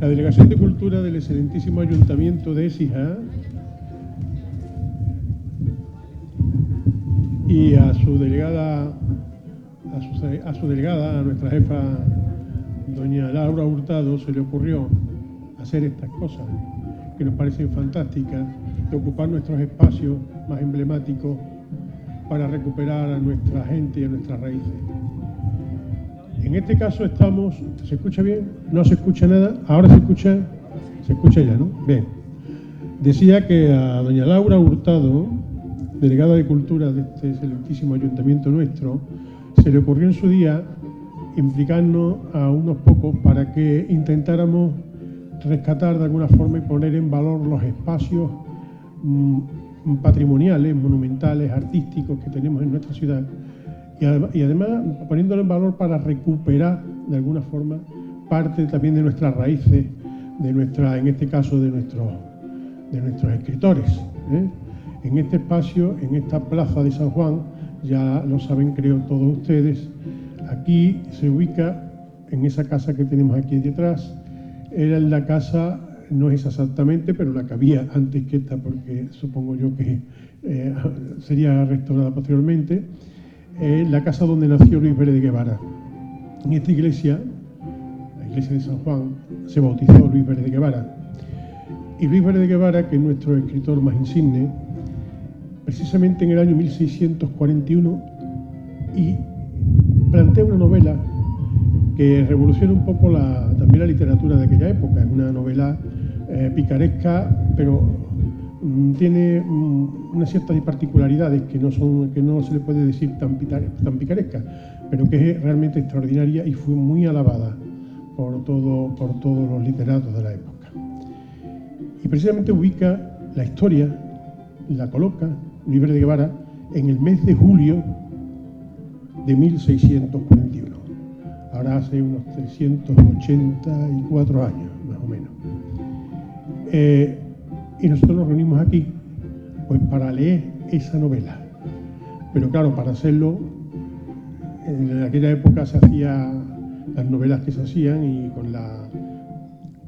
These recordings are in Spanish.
La Delegación de Cultura del excelentísimo Ayuntamiento de Écija y a su delegada, a nuestra jefa, doña Laura Hurtado, se le ocurrió hacer estas cosas que nos parecen fantásticas, de ocupar nuestros espacios más emblemáticos para recuperar a nuestra gente y a nuestras raíces. En este caso estamos... ¿Se escucha bien? ¿No se escucha nada? ¿Ahora se escucha? Se escucha ya, ¿no? Bien. Decía que a doña Laura Hurtado, delegada de Cultura de este excelentísimo ayuntamiento nuestro, se le ocurrió en su día implicarnos a unos pocos para que intentáramos rescatar de alguna forma y poner en valor los espacios patrimoniales, monumentales, artísticos que tenemos en nuestra ciudad y además poniéndolo en valor para recuperar de alguna forma parte también de nuestras raíces, de nuestra, en este caso de nuestros escritores, ¿eh? En este espacio, en esta plaza de San Juan, ya lo saben creo todos ustedes, aquí se ubica, en esa casa que tenemos aquí detrás, era la casa, no es exactamente, pero la que había antes que esta, porque supongo yo que sería restaurada posteriormente, la casa donde nació Luis Pérez de Guevara. En esta iglesia, la iglesia de San Juan, se bautizó Luis Pérez de Guevara. Y Luis Pérez de Guevara, que es nuestro escritor más insigne, precisamente en el año 1641, y plantea una novela que revoluciona un poco también la literatura de aquella época. Es una novela picaresca, pero tiene unas ciertas particularidades que no se le puede decir tan picaresca, pero que es realmente extraordinaria y fue muy alabada por todos los literatos de la época. Y precisamente ubica la historia, la coloca Luis Pérez de Guevara en el mes de julio de 1641. Ahora hace unos 384 años, más o menos. Y nosotros nos reunimos aquí pues para leer esa novela. Pero claro, para hacerlo, en aquella época se hacían las novelas que se hacían y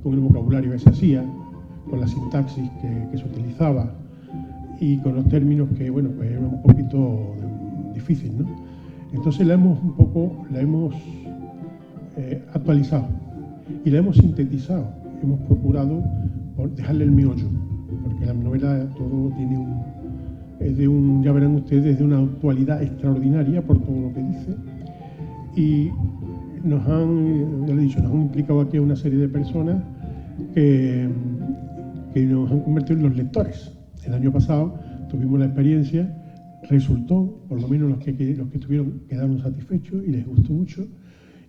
con el vocabulario que se hacía, con la sintaxis que se utilizaba y con los términos que, bueno, pues era un poquito difícil, ¿no? Entonces la hemos actualizado y la hemos sintetizado. Hemos procurado dejarle el meollo, porque la novela todo tiene ya verán ustedes, de una actualidad extraordinaria por todo lo que dice. Y ya lo he dicho, nos han implicado aquí a una serie de personas que nos han convertido en los lectores. El año pasado tuvimos la experiencia, resultó, por lo menos los que estuvieron quedaron satisfechos y les gustó mucho,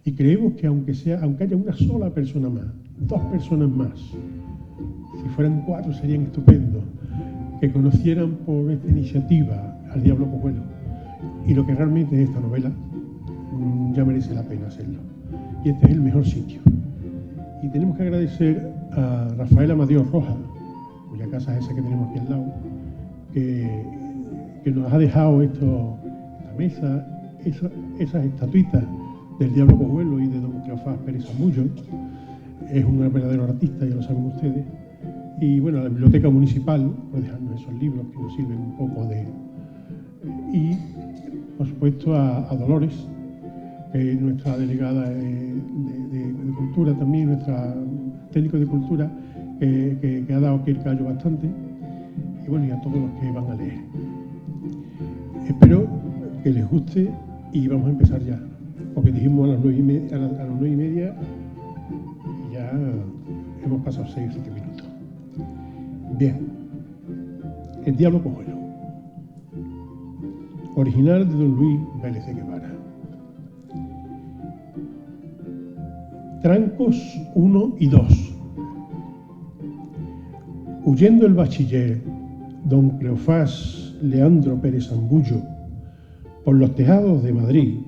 y creemos que aunque haya una sola persona más, 2 personas más, si fueran 4 serían estupendos, que conocieran por esta iniciativa al Diablo Cojuelo y lo que realmente es esta novela, ya merece la pena hacerlo. Y este es el mejor sitio. Y tenemos que agradecer a Rafael Amadeo Rojas, cuya casa es esa que tenemos aquí al lado, que nos ha dejado esta mesa, esas estatuitas del Diablo Cojuelo y de don Cleofás Pérez Zamullo. Es un verdadero artista, ya lo saben ustedes. Y bueno, la biblioteca municipal puede dejarnos esos libros que nos sirven un poco y por supuesto a Dolores, que es nuestra delegada de cultura también, nuestra técnico de cultura, que ha dado aquí el callo bastante, y bueno, y a todos los que van a leer. Espero que les guste y vamos a empezar ya, porque dijimos a las 9:30 y ya hemos pasado 6 o 7 minutos. Bien, El Diablo Cojuelo, original de don Luis Vélez de Guevara. Trancos 1 y 2. Huyendo el bachiller don Cleofás Leandro Pérez Zambullo por los tejados de Madrid,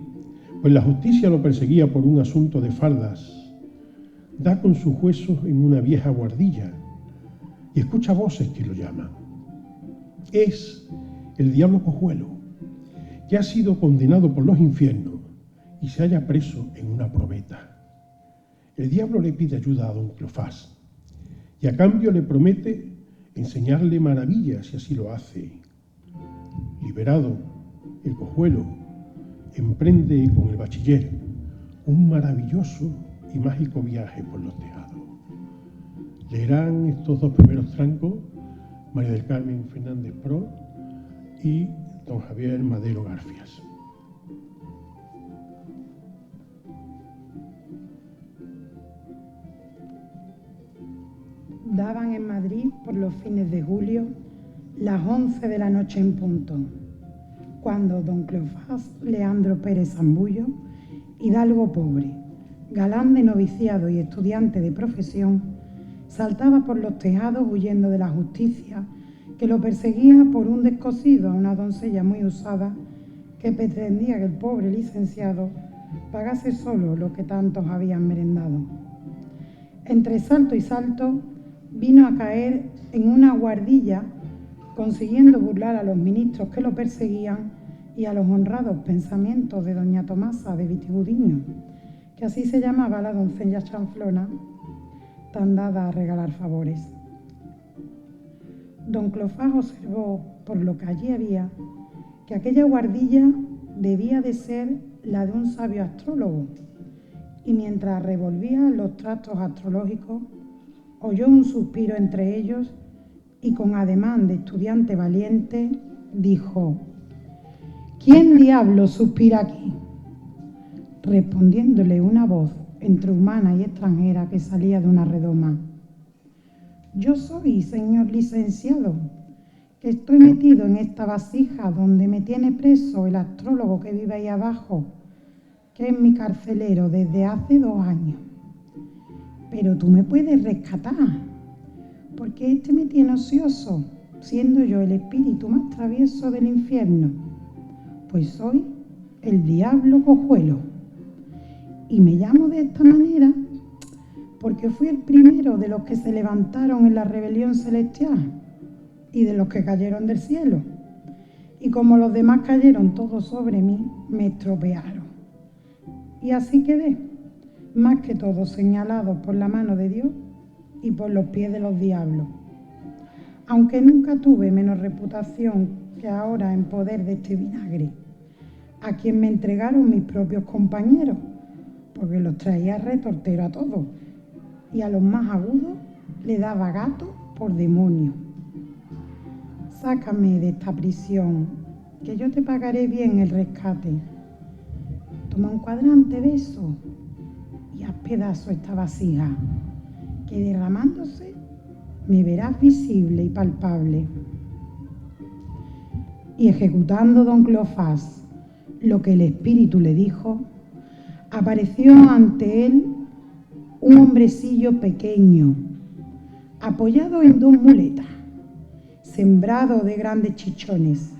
pues la justicia lo perseguía por un asunto de faldas, da con sus huesos en una vieja guardilla y escucha voces que lo llaman. Es el Diablo Cojuelo, que ha sido condenado por los infiernos y se halla preso en una probeta. El diablo le pide ayuda a don Cleofás y a cambio le promete enseñarle maravillas si así lo hace. Liberado, el cojuelo emprende con el bachiller un maravilloso y mágico viaje por los tejados. Leerán estos dos primeros trancos María del Carmen Fernández Pro y don Javier Madero Garfias. Daban en Madrid por los fines de julio las 11 de la noche en punto, cuando don Cleofás Leandro Pérez Zambullo, hidalgo pobre, galán de noviciado y estudiante de profesión, saltaba por los tejados huyendo de la justicia que lo perseguía por un descosido a una doncella muy usada que pretendía que el pobre licenciado pagase solo lo que tantos habían merendado. Entre salto y salto vino a caer en una guardilla, consiguiendo burlar a los ministros que lo perseguían y a los honrados pensamientos de doña Tomasa de Vitigudiño, que así se llamaba la doncella chanflona, tan dada a regalar favores. Don Cleofás observó, por lo que allí había, que aquella guardilla debía de ser la de un sabio astrólogo, y mientras revolvía los trastos astrológicos, oyó un suspiro entre ellos y con ademán de estudiante valiente dijo: ¿Quién diablo suspira aquí? Respondiéndole una voz entre humana y extranjera que salía de una redoma: Yo soy, señor licenciado, que estoy metido en esta vasija donde me tiene preso el astrólogo que vive ahí abajo, que es mi carcelero desde hace 2 años. Pero tú me puedes rescatar, porque este me tiene ocioso, siendo yo el espíritu más travieso del infierno, pues soy el diablo cojuelo. Y me llamo de esta manera porque fui el primero de los que se levantaron en la rebelión celestial y de los que cayeron del cielo. Y como los demás cayeron todos sobre mí, me estropearon. Y así quedé, más que todos señalados por la mano de Dios y por los pies de los diablos. Aunque nunca tuve menos reputación que ahora en poder de este vinagre, a quien me entregaron mis propios compañeros, porque los traía retortero a todos, y a los más agudos le daba gato por demonio. Sácame de esta prisión, que yo te pagaré bien el rescate. Toma un cuadrante de eso y haz pedazo esta vasija, que derramándose me verás visible y palpable. Y ejecutando don Cleofás lo que el espíritu le dijo, apareció ante él un hombrecillo pequeño, apoyado en 2 muletas, sembrado de grandes chichones,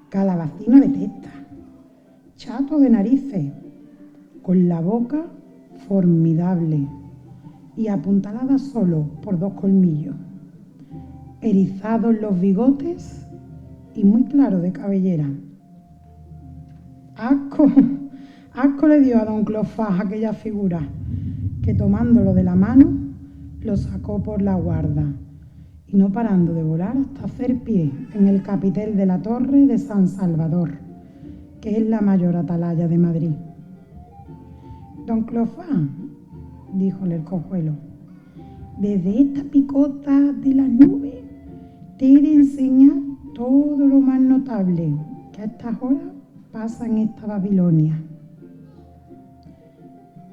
calabacino de testa, chato de narices, con la boca formidable y apuntalada solo por 2 colmillos, erizados los bigotes y muy claro de cabellera. Asco le dio a don Cleofás aquella figura, que tomándolo de la mano lo sacó por la guarda, y no parando de volar hasta hacer pie en el capitel de la Torre de San Salvador, que es la mayor atalaya de Madrid. Don Cleofás, díjole el cojuelo, desde esta picota de las nubes te he de enseñar todo lo más notable que a estas horas pasa en esta Babilonia.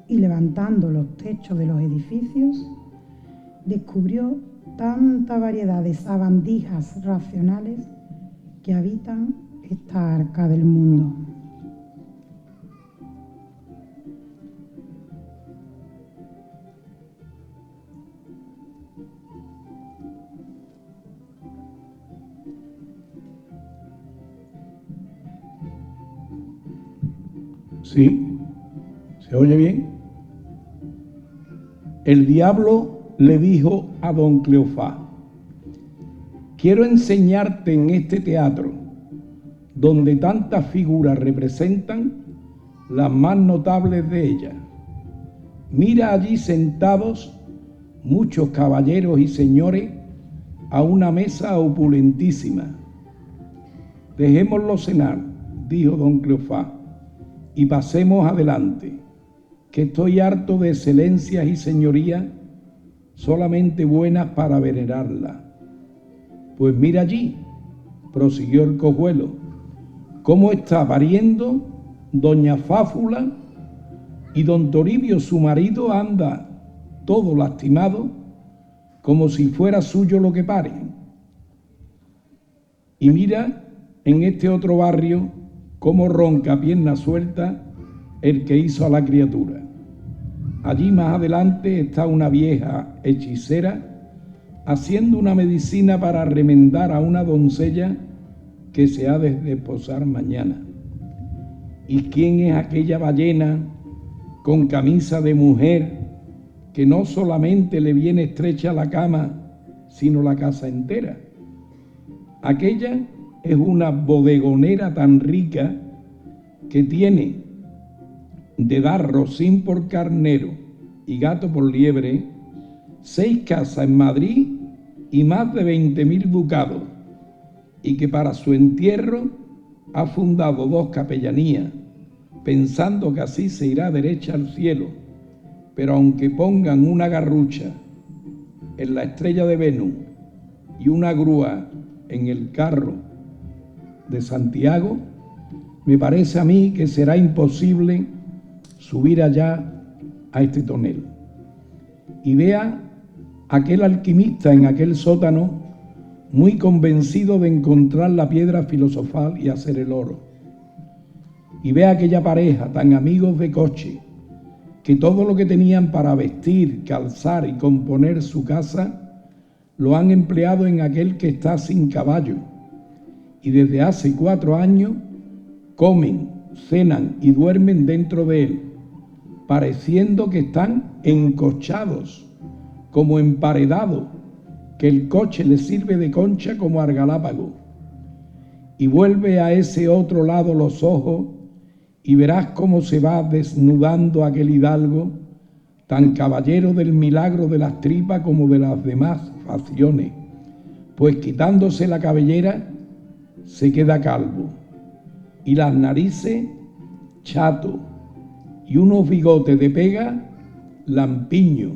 Y levantando los techos de los edificios, descubrió tanta variedad de sabandijas racionales que habitan esta arca del mundo. ¿Sí? ¿Se oye bien? El diablo le dijo a don Cleofás: quiero enseñarte en este teatro, donde tantas figuras representan las más notables de ellas, Mira allí sentados muchos caballeros y señores a una mesa opulentísima. Dejémoslo cenar, dijo don Cleofás, y pasemos adelante, que estoy harto de excelencias y señorías solamente buenas para venerarlas. Pues mira allí, prosiguió el cojuelo, cómo está pariendo doña Fáfula, y don Toribio, su marido, anda todo lastimado, como si fuera suyo lo que pare. Y mira en este otro barrio cómo ronca a pierna suelta el que hizo a la criatura. Allí más adelante está una vieja hechicera haciendo una medicina para remendar a una doncella que se ha de desposar mañana. ¿Y quién es aquella ballena con camisa de mujer que no solamente le viene estrecha la cama, sino la casa entera? Aquella es una bodegonera tan rica que tiene de dar rocín por carnero y gato por liebre 6 casas en Madrid y más de 20.000 ducados, y que para su entierro ha fundado 2 capellanías, pensando que así se irá derecha al cielo, pero aunque pongan una garrucha en la estrella de Venus y una grúa en el carro de Santiago, me parece a mí que será imposible subir allá a este tonel. Y vea aquel alquimista en aquel sótano muy convencido de encontrar la piedra filosofal y hacer el oro. Y vea aquella pareja tan amigos de coche que todo lo que tenían para vestir, calzar y componer su casa lo han empleado en aquel que está sin caballo, y desde hace 4 años comen, cenan y duermen dentro de él, pareciendo que están encochados, como emparedados, que el coche les sirve de concha como al Galápago. Y vuelve a ese otro lado los ojos y verás cómo se va desnudando aquel hidalgo, tan caballero del milagro de las tripas como de las demás facciones, pues quitándose la cabellera se queda calvo, y las narices chato, y unos bigotes de pega lampiño,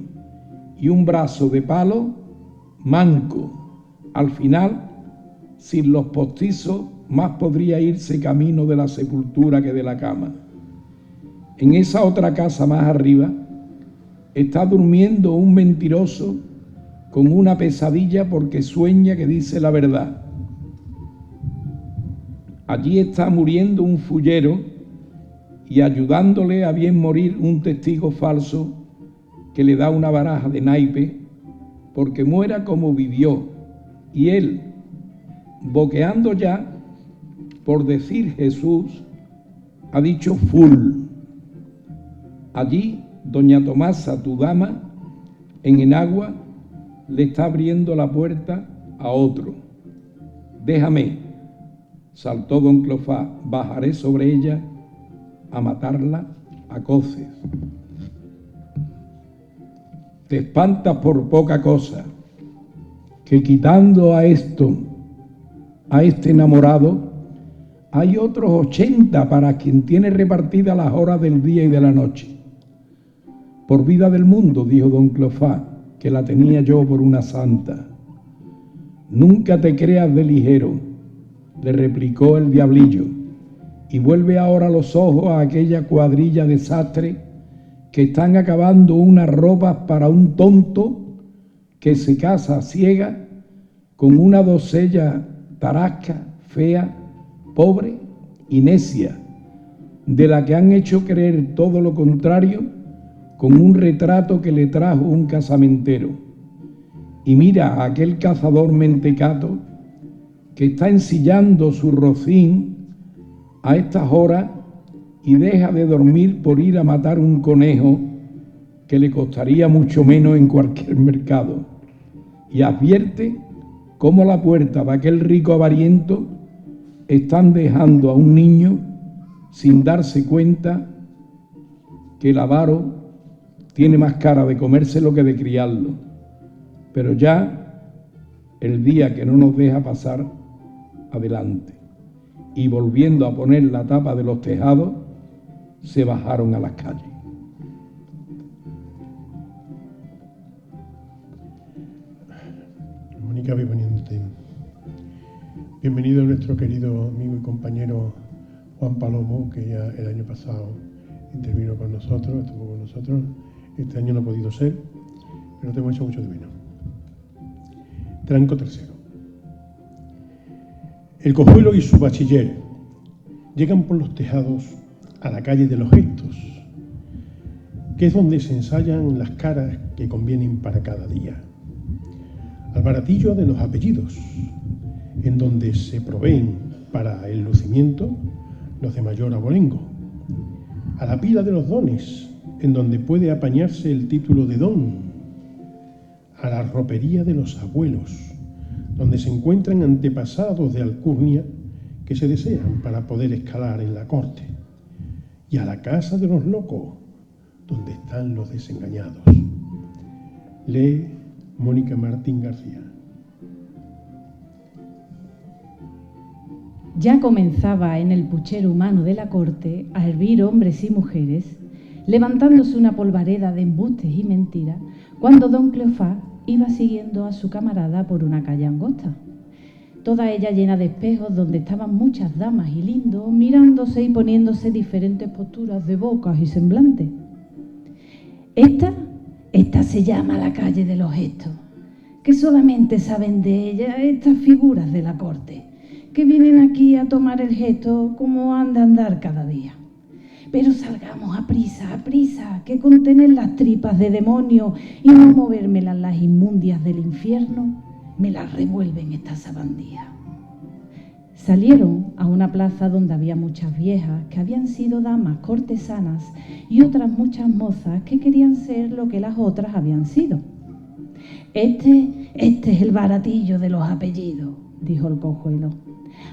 y un brazo de palo manco. Al final, sin los postizos, más podría irse camino de la sepultura que de la cama. En esa otra casa más arriba está durmiendo un mentiroso con una pesadilla porque sueña que dice la verdad. Allí está muriendo un fullero y ayudándole a bien morir un testigo falso que le da una baraja de naipe porque muera como vivió, y él, boqueando ya por decir Jesús, ha dicho full. Allí doña Tomasa, tu dama, en enagua, le está abriendo la puerta a otro. Déjame, saltó don Cleofás, bajaré sobre ella a matarla a coces. Te espantas por poca cosa, que quitando a este enamorado, hay otros 80 para quien tiene repartidas las horas del día y de la noche. Por vida del mundo, dijo don Cleofás, que la tenía yo por una santa. Nunca te creas de ligero, le replicó el diablillo, y vuelve ahora los ojos a aquella cuadrilla de sastres que están acabando unas ropas para un tonto que se casa ciega con una doncella tarasca, fea, pobre y necia, de la que han hecho creer todo lo contrario con un retrato que le trajo un casamentero. Y mira a aquel cazador mentecato que está ensillando su rocín a estas horas y deja de dormir por ir a matar un conejo que le costaría mucho menos en cualquier mercado. Y advierte cómo a la puerta de aquel rico avariento están dejando a un niño sin darse cuenta que el avaro Tiene más cara de comérselo que de criarlo. Pero ya el día que no nos deja pasar adelante y volviendo a poner la tapa de los tejados, se bajaron a las calles. Mónica Vivoniente, bienvenido a nuestro querido amigo y compañero Juan Palomo, que ya el año pasado intervino con nosotros, estuvo con nosotros. Este año no ha podido ser, pero te hemos hecho mucho de menos. Tranco tercero. El Cojuelo y su bachiller llegan por los tejados a la calle de los gestos, que es donde se ensayan las caras que convienen para cada día. Al baratillo de los apellidos, en donde se proveen para el lucimiento los de mayor abolengo. A la pila de los dones, en donde puede apañarse el título de don. A la ropería de los abuelos, donde se encuentran antepasados de alcurnia que se desean para poder escalar en la corte. Y a la casa de los locos, donde están los desengañados. Lee Mónica Martín García. Ya comenzaba en el puchero humano de la corte a hervir hombres y mujeres, levantándose una polvareda de embustes y mentiras, cuando don Cleofás iba siguiendo a su camarada por una calle angosta, toda ella llena de espejos donde estaban muchas damas y lindos, mirándose y poniéndose diferentes posturas de bocas y semblantes. Esta se llama la calle de los gestos, que solamente saben de ella estas figuras de la corte, que vienen aquí a tomar el gesto como han de andar cada día. Pero salgamos a prisa, que con tener las tripas de demonio y no movérmelas las inmundias del infierno, me las revuelven estas sabandías. Salieron a una plaza donde había muchas viejas que habían sido damas cortesanas y otras muchas mozas que querían ser lo que las otras habían sido. Este es el baratillo de los apellidos, dijo el Cojuelo.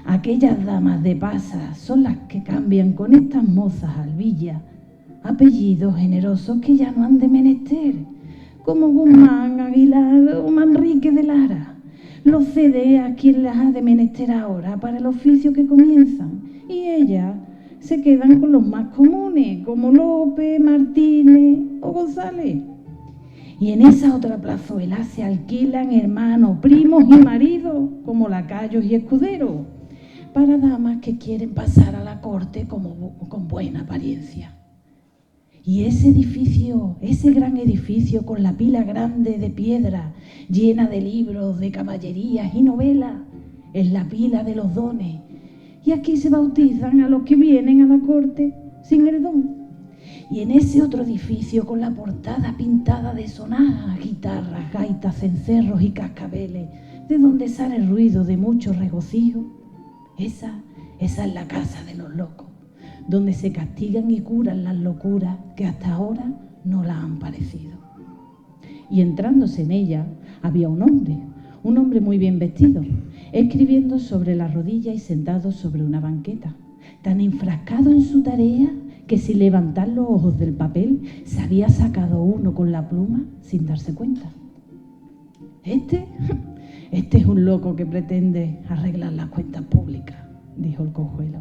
Aquellas damas de pasas son las que cambian con estas mozas albillas, apellidos generosos que ya no han de menester, como Guzmán, Aguilar o Manrique de Lara. Los cede a quien las ha de menester ahora para el oficio que comienzan, y ellas se quedan con los más comunes, como López, Martínez o González. Y en esa otra plazuela se alquilan hermanos, primos y maridos, como lacayos y escuderos, para damas que quieren pasar a la corte con buena apariencia. Y ese edificio, ese gran edificio con la pila grande de piedra, llena de libros, de caballerías y novelas, es la pila de los dones. Y aquí se bautizan a los que vienen a la corte sin el don. Y en ese otro edificio con la portada pintada de sonajas, guitarras, gaitas, cencerros y cascabeles, de donde sale el ruido de mucho regocijo, esa es la casa de los locos, donde se castigan y curan las locuras que hasta ahora no las han parecido. Y entrándose en ella había un hombre muy bien vestido, escribiendo sobre la rodilla y sentado sobre una banqueta, tan enfrascado en su tarea que sin levantar los ojos del papel se había sacado uno con la pluma sin darse cuenta. Este es un loco que pretende arreglar las cuentas públicas, dijo el Cojuelo.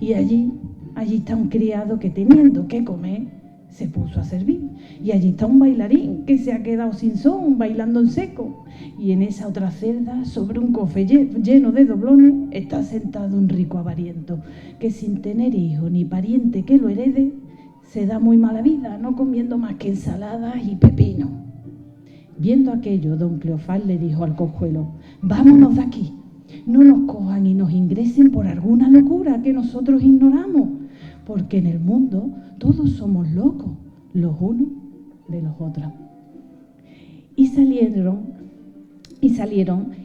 Y allí está un criado que teniendo que comer se puso a servir. Y allí está un bailarín que se ha quedado sin son, bailando en seco. Y en esa otra celda, sobre un cofre lleno de doblones, está sentado un rico avariento, que sin tener hijo ni pariente que lo herede, se da muy mala vida, no comiendo más que ensaladas y pepino. Viendo aquello, don Cleofás le dijo al Cojuelo: vámonos de aquí, no nos cojan y nos ingresen por alguna locura que nosotros ignoramos, porque en el mundo todos somos locos, los unos de los otros. Y salieron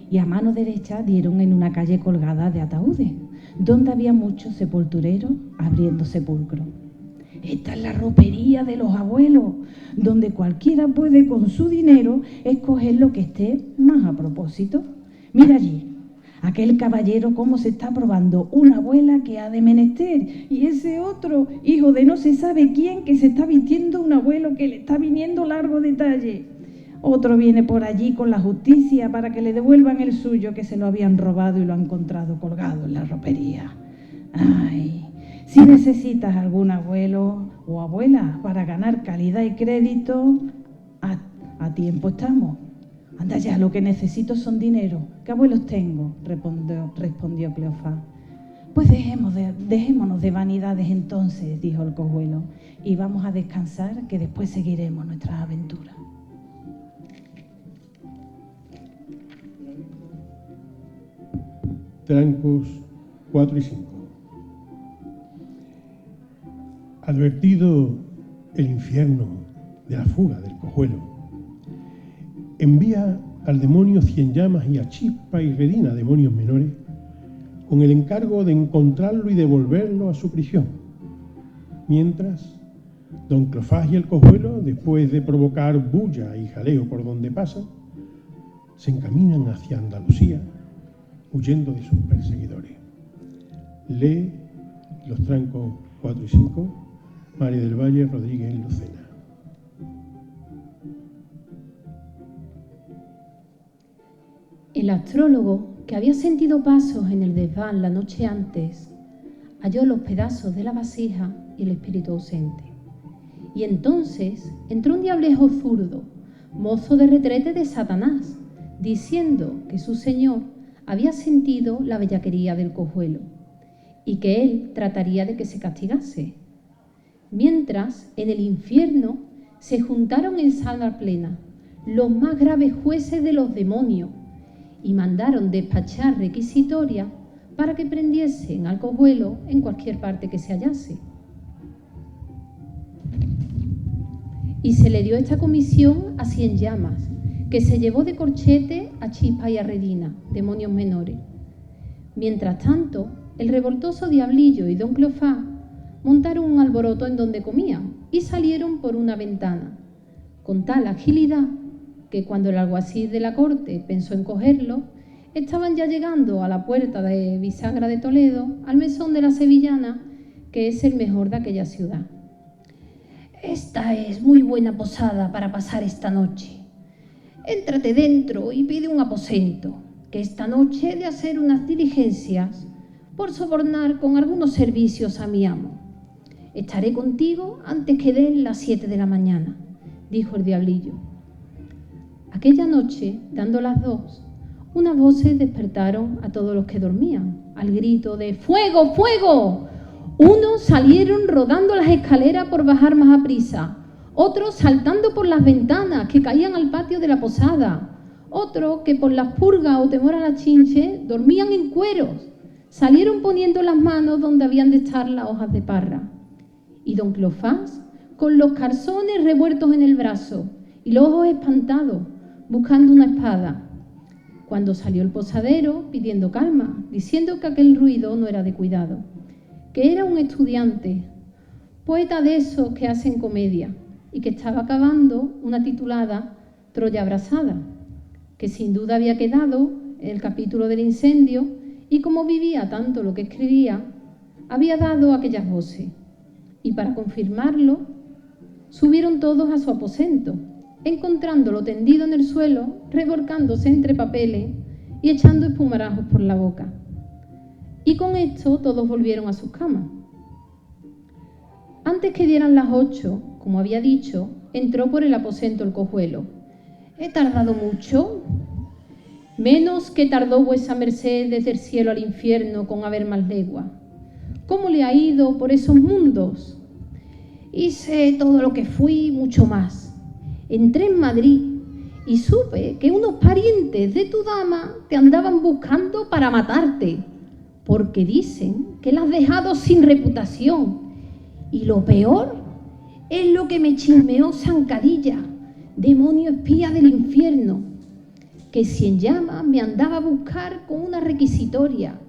y a mano derecha dieron en una calle colgada de ataúdes, donde había muchos sepultureros abriendo sepulcros. Esta es la ropería de los abuelos, donde cualquiera puede con su dinero escoger lo que esté más a propósito. Mira allí, Aquel caballero cómo se está probando una abuela que ha de menester, y ese otro hijo de no se sabe quién que se está vistiendo un abuelo que le está viniendo largo detalle. Otro viene por allí con la justicia para que le devuelvan el suyo, que se lo habían robado y lo han encontrado colgado en la ropería. Ay, si necesitas algún abuelo o abuela para ganar calidad y crédito, a tiempo estamos. Anda ya, lo que necesito son dinero. ¿Qué abuelos tengo?, respondió Cleofás. Pues dejémonos de vanidades entonces, dijo el cojuelo, y vamos a descansar, que después seguiremos nuestras aventuras. Trancos 4 y 5. Advertido el infierno de la fuga del cojuelo, envía al demonio Cienllamas y a Chispa y Redina, demonios menores, con el encargo de encontrarlo y devolverlo a su prisión. Mientras, don Cleofás y el cojuelo, después de provocar bulla y jaleo por donde pasan, se encaminan hacia Andalucía, huyendo de sus perseguidores. Lee los trancos 4 y 5, María del Valle Rodríguez Lucena. El astrólogo, que había sentido pasos en el desván la noche antes, halló los pedazos de la vasija y el espíritu ausente. Y entonces entró un diablejo zurdo, mozo de retrete de Satanás, diciendo que su señor había sentido la bellaquería del cojuelo y que él trataría de que se castigase. Mientras, en el infierno se juntaron en sala plena los más graves jueces de los demonios y mandaron despachar requisitoria para que prendiesen al cojuelo en cualquier parte que se hallase. Y se le dio esta comisión a Cienllamas, que se llevó de corchete a Chispa y a Redina, demonios menores. Mientras tanto, el revoltoso diablillo y don Cleofás montaron un alboroto en donde comían y salieron por una ventana, con tal agilidad que cuando el alguacil de la corte pensó en cogerlo, estaban ya llegando a la puerta de Bisagra de Toledo, al mesón de la Sevillana, que es el mejor de aquella ciudad. Esta es muy buena posada para pasar esta noche. Éntrate dentro y pide un aposento, que esta noche he de hacer unas diligencias por sobornar con algunos servicios a mi amo. Estaré contigo antes que den las 7 de la mañana, dijo el diablillo. Aquella noche, dando las 2, unas voces despertaron a todos los que dormían, al grito de ¡fuego, fuego! Unos salieron rodando las escaleras por bajar más aprisa, otros saltando por las ventanas que caían al patio de la posada, otros que por las purgas o temor a la chinche dormían en cueros, salieron poniendo las manos donde habían de estar las hojas de parra. Y don Cleofás, con los calzones revueltos en el brazo y los ojos espantados, buscando una espada, cuando salió el posadero pidiendo calma, diciendo que aquel ruido no era de cuidado, que era un estudiante, poeta de esos que hacen comedia, y que estaba acabando una titulada Troya abrasada, que sin duda había quedado en el capítulo del incendio, y como vivía tanto lo que escribía, había dado aquellas voces. Y para confirmarlo, subieron todos a su aposento, encontrándolo tendido en el suelo, revolcándose entre papeles y echando espumarajos por la boca. Y con esto todos volvieron a sus camas. Antes que dieran las 8, como había dicho, entró por el aposento el cojuelo. ¿He tardado mucho? Menos que tardó vuesa merced desde el cielo al infierno con haber más legua. ¿Cómo le ha ido por esos mundos? Hice todo lo que fui, mucho más. Entré en Madrid y supe que unos parientes de tu dama te andaban buscando para matarte, porque dicen que la has dejado sin reputación. Y lo peor es lo que me chismeó Zancadilla, demonio espía del infierno, que Cienllamas me andaba a buscar con una requisitoria.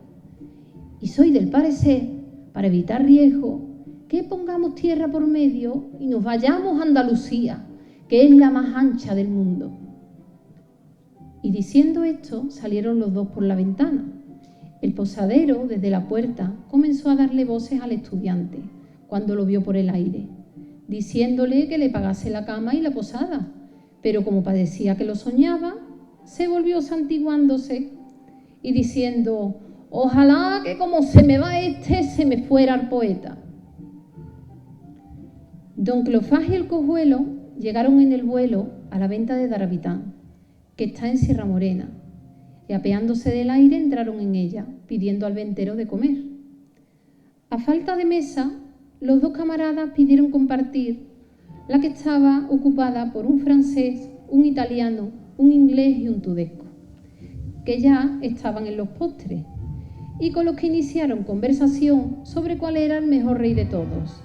Y soy del parecer, para evitar riesgo, que pongamos tierra por medio y nos vayamos a Andalucía, que es la más ancha del mundo. Y diciendo esto, salieron los dos por la ventana, El posadero, desde la puerta, comenzó a darle voces al estudiante cuando lo vio por el aire, diciéndole que le pagase la cama y la posada, pero como padecía que lo soñaba, se volvió santiguándose y diciendo: «Ojalá que como se me va este, se me fuera el poeta». Don Cleofás y el cojuelo llegaron en el vuelo a la venta de Daravitán, que está en Sierra Morena, y apeándose del aire entraron en ella, pidiendo al ventero de comer. A falta de mesa, los dos camaradas pidieron compartir la que estaba ocupada por un francés, un italiano, un inglés y un tudesco, que ya estaban en los postres, y con los que iniciaron conversación sobre cuál era el mejor rey de todos.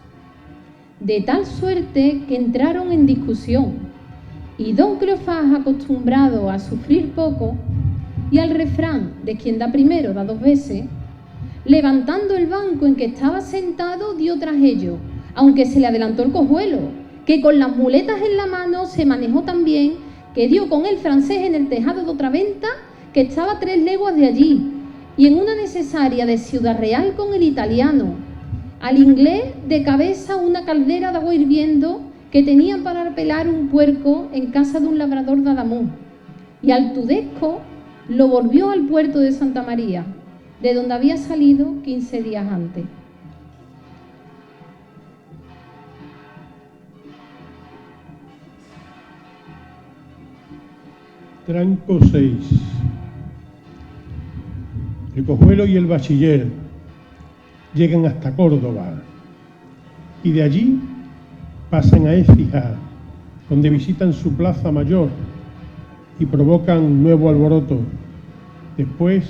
De tal suerte que entraron en discusión, y don Cleofás, acostumbrado a sufrir poco y al refrán de quien da primero da dos veces, levantando el banco en que estaba sentado, dio tras ello, aunque se le adelantó el cojuelo, que con las muletas en la mano se manejó tan bien que dio con el francés en el tejado de otra venta que estaba a 3 leguas de allí, y en una necesaria de Ciudad Real con el italiano, al inglés de cabeza una caldera de agua hirviendo que tenía para pelar un puerco en casa de un labrador de Adamuz, y al tudesco lo volvió al puerto de Santa María, de donde había salido 15 días antes. Tranco 6. El cojuelo y el bachiller llegan hasta Córdoba y de allí pasan a Écija, donde visitan su plaza mayor y provocan nuevo alboroto. Después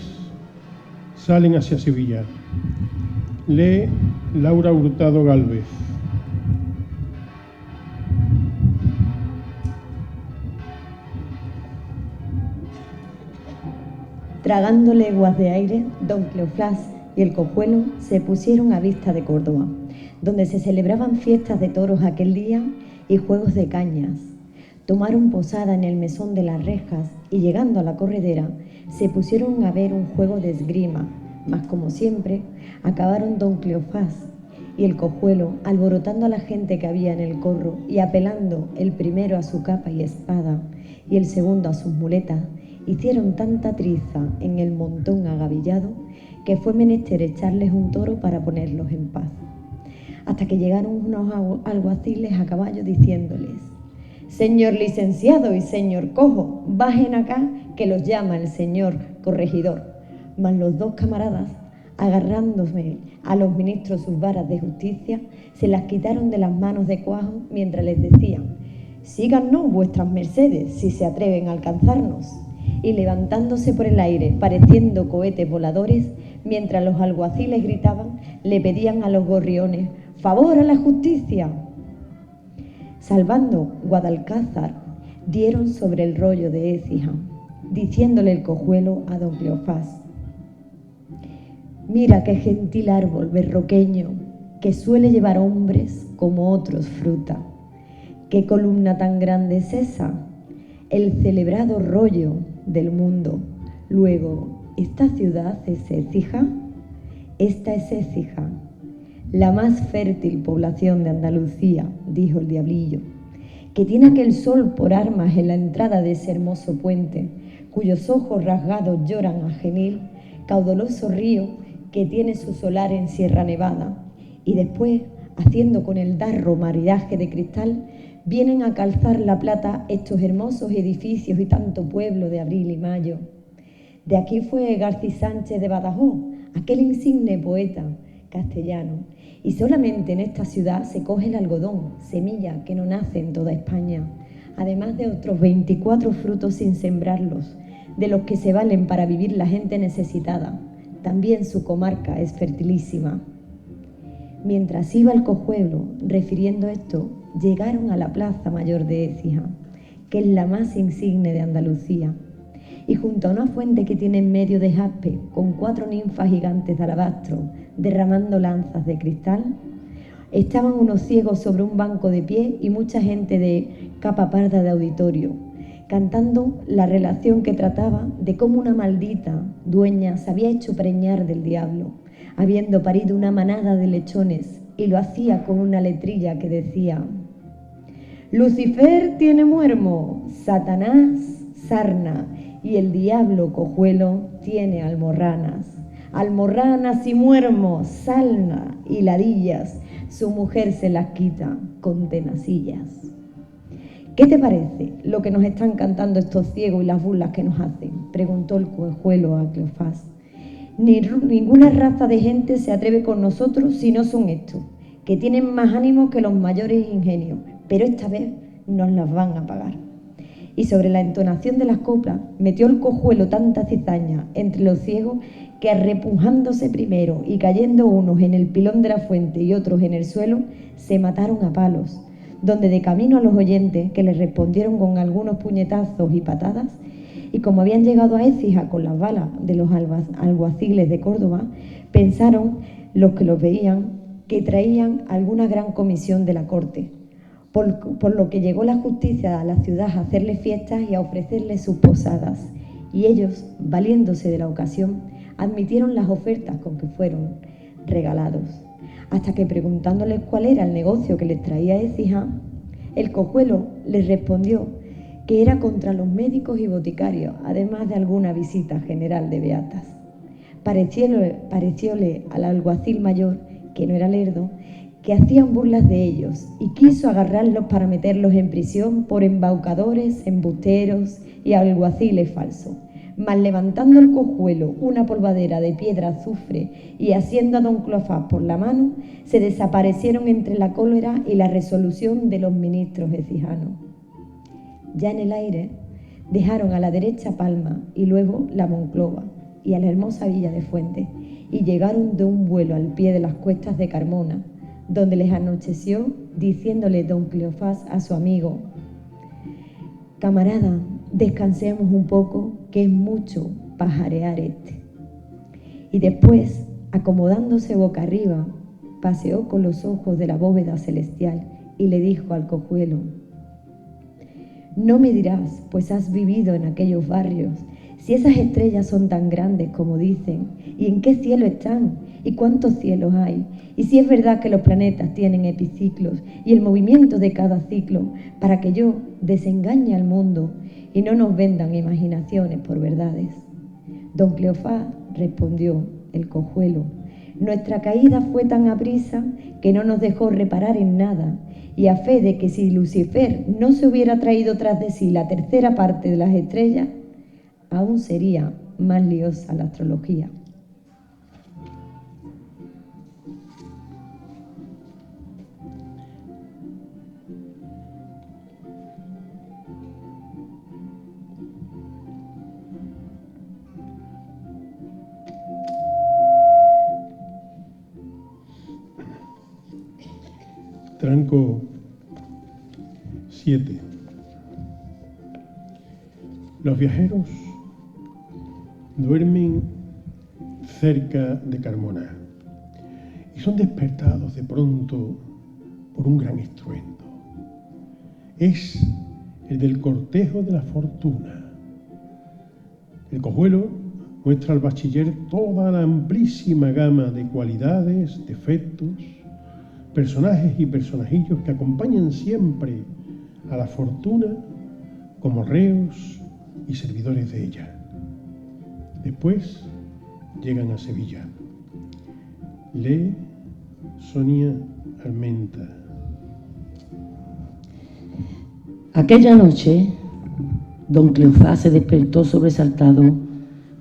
salen hacia Sevilla. Lee Laura Hurtado Gálvez. Tragando leguas de aire, don Cleofás y el cojuelo se pusieron a vista de Córdoba, donde se celebraban fiestas de toros aquel día y juegos de cañas. Tomaron posada en el mesón de las rejas y, llegando a la corredera, se pusieron a ver un juego de esgrima, mas como siempre acabaron don Cleofás y el cojuelo alborotando a la gente que había en el corro y apelando el primero a su capa y espada y el segundo a sus muletas. Hicieron tanta triza en el montón agavillado que fue menester echarles un toro para ponerlos en paz, hasta que llegaron unos alguaciles a caballo diciéndoles: «Señor licenciado y señor cojo, bajen acá que los llama el señor corregidor». Mas los dos camaradas, agarrándose a los ministros sus varas de justicia, se las quitaron de las manos de cuajo mientras les decían: «Síganos vuestras mercedes si se atreven a alcanzarnos». Y levantándose por el aire, pareciendo cohetes voladores, mientras los alguaciles gritaban, le pedían a los gorriones: «¡Favor a la justicia!». Salvando Guadalcázar, dieron sobre el rollo de Écija, diciéndole el cojuelo a don Cleofás: «Mira qué gentil árbol berroqueño, que suele llevar hombres como otros fruta. ¿Qué columna tan grande es esa? El celebrado rollo del mundo. Luego, ¿esta ciudad es Écija? Esta es Écija, la más fértil población de Andalucía», dijo el diablillo, «que tiene aquel sol por armas en la entrada de ese hermoso puente, cuyos ojos rasgados lloran a genil, caudaloso río que tiene su solar en Sierra Nevada, y después, haciendo con el darro maridaje de cristal, vienen a calzar la plata estos hermosos edificios y tanto pueblo de abril y mayo. De aquí fue García Sánchez de Badajoz, aquel insigne poeta castellano, y solamente en esta ciudad se coge el algodón, semilla que no nace en toda España, además de otros 24 frutos sin sembrarlos, de los que se valen para vivir la gente necesitada. También su comarca es fertilísima». Mientras iba el cojuelo refiriendo esto, llegaron a la plaza mayor de Écija, que es la más insigne de Andalucía, y junto a una fuente que tiene en medio de jaspe, con 4 ninfas gigantes de alabastro derramando lanzas de cristal, estaban unos ciegos sobre un banco de pie y mucha gente de capa parda de auditorio, cantando la relación que trataba de cómo una maldita dueña se había hecho preñar del diablo, habiendo parido una manada de lechones, y lo hacía con una letrilla que decía: Lucifer tiene muermo, Satanás sarna, y el diablo cojuelo tiene almorranas. Almorranas y muermos, salna y ladillas, su mujer se las quita con tenacillas. ¿Qué te parece lo que nos están cantando estos ciegos y las burlas que nos hacen?, preguntó el cojuelo a Cleofás. Ninguna raza de gente se atreve con nosotros si no son estos, que tienen más ánimos que los mayores ingenios, pero esta vez nos las van a pagar. Y sobre la entonación de las coplas metió el cojuelo tanta cizaña entre los ciegos que, repujándose primero y cayendo unos en el pilón de la fuente y otros en el suelo, se mataron a palos, donde de camino a los oyentes, que les respondieron con algunos puñetazos y patadas, y como habían llegado a Écija con las balas de los alguaciles de Córdoba, pensaron los que los veían que traían alguna gran comisión de la corte, por lo que llegó la justicia a la ciudad a hacerles fiestas y a ofrecerles sus posadas, y ellos, valiéndose de la ocasión, admitieron las ofertas con que fueron regalados, hasta que, preguntándoles cuál era el negocio que les traía Écija, el cojuelo les respondió que era contra los médicos y boticarios, además de alguna visita general de beatas. Parecióle al alguacil mayor, que no era lerdo, que hacían burlas de ellos, y quiso agarrarlos para meterlos en prisión por embaucadores, embusteros y alguaciles falsos. Mas levantando el cojuelo una polvadera de piedra azufre y haciendo a don Cleofás por la mano, se desaparecieron entre la cólera y la resolución de los ministros écijanos. Ya en el aire dejaron a la derecha Palma y luego la Monclova y a la hermosa villa de Fuentes, y llegaron de un vuelo al pie de las cuestas de Carmona, donde les anocheció, diciéndole don Cleofás a su amigo: camarada, descansemos un poco, que es mucho pajarear este. Y después, acomodándose boca arriba, paseó con los ojos de la bóveda celestial y le dijo al cojuelo: no me dirás, pues has vivido en aquellos barrios, si esas estrellas son tan grandes como dicen, y en qué cielo están, y cuántos cielos hay, y si es verdad que los planetas tienen epiciclos y el movimiento de cada ciclo, para que yo desengañe al mundo y no nos vendan imaginaciones por verdades. Don Cleofás, respondió el cojuelo, nuestra caída fue tan aprisa que no nos dejó reparar en nada, y a fe de que si Lucifer no se hubiera traído tras de sí la tercera parte de las estrellas, aún sería más liosa la astrología. Tranco 7. Los viajeros duermen cerca de Carmona y son despertados de pronto por un gran estruendo. Es el del cortejo de la fortuna. El cojuelo muestra al bachiller toda la amplísima gama de cualidades, defectos, personajes y personajillos que acompañan siempre a la fortuna como reos y servidores de ella. Después llegan a Sevilla. Lee Sonia Almenta. Aquella noche, don Cleofás se despertó sobresaltado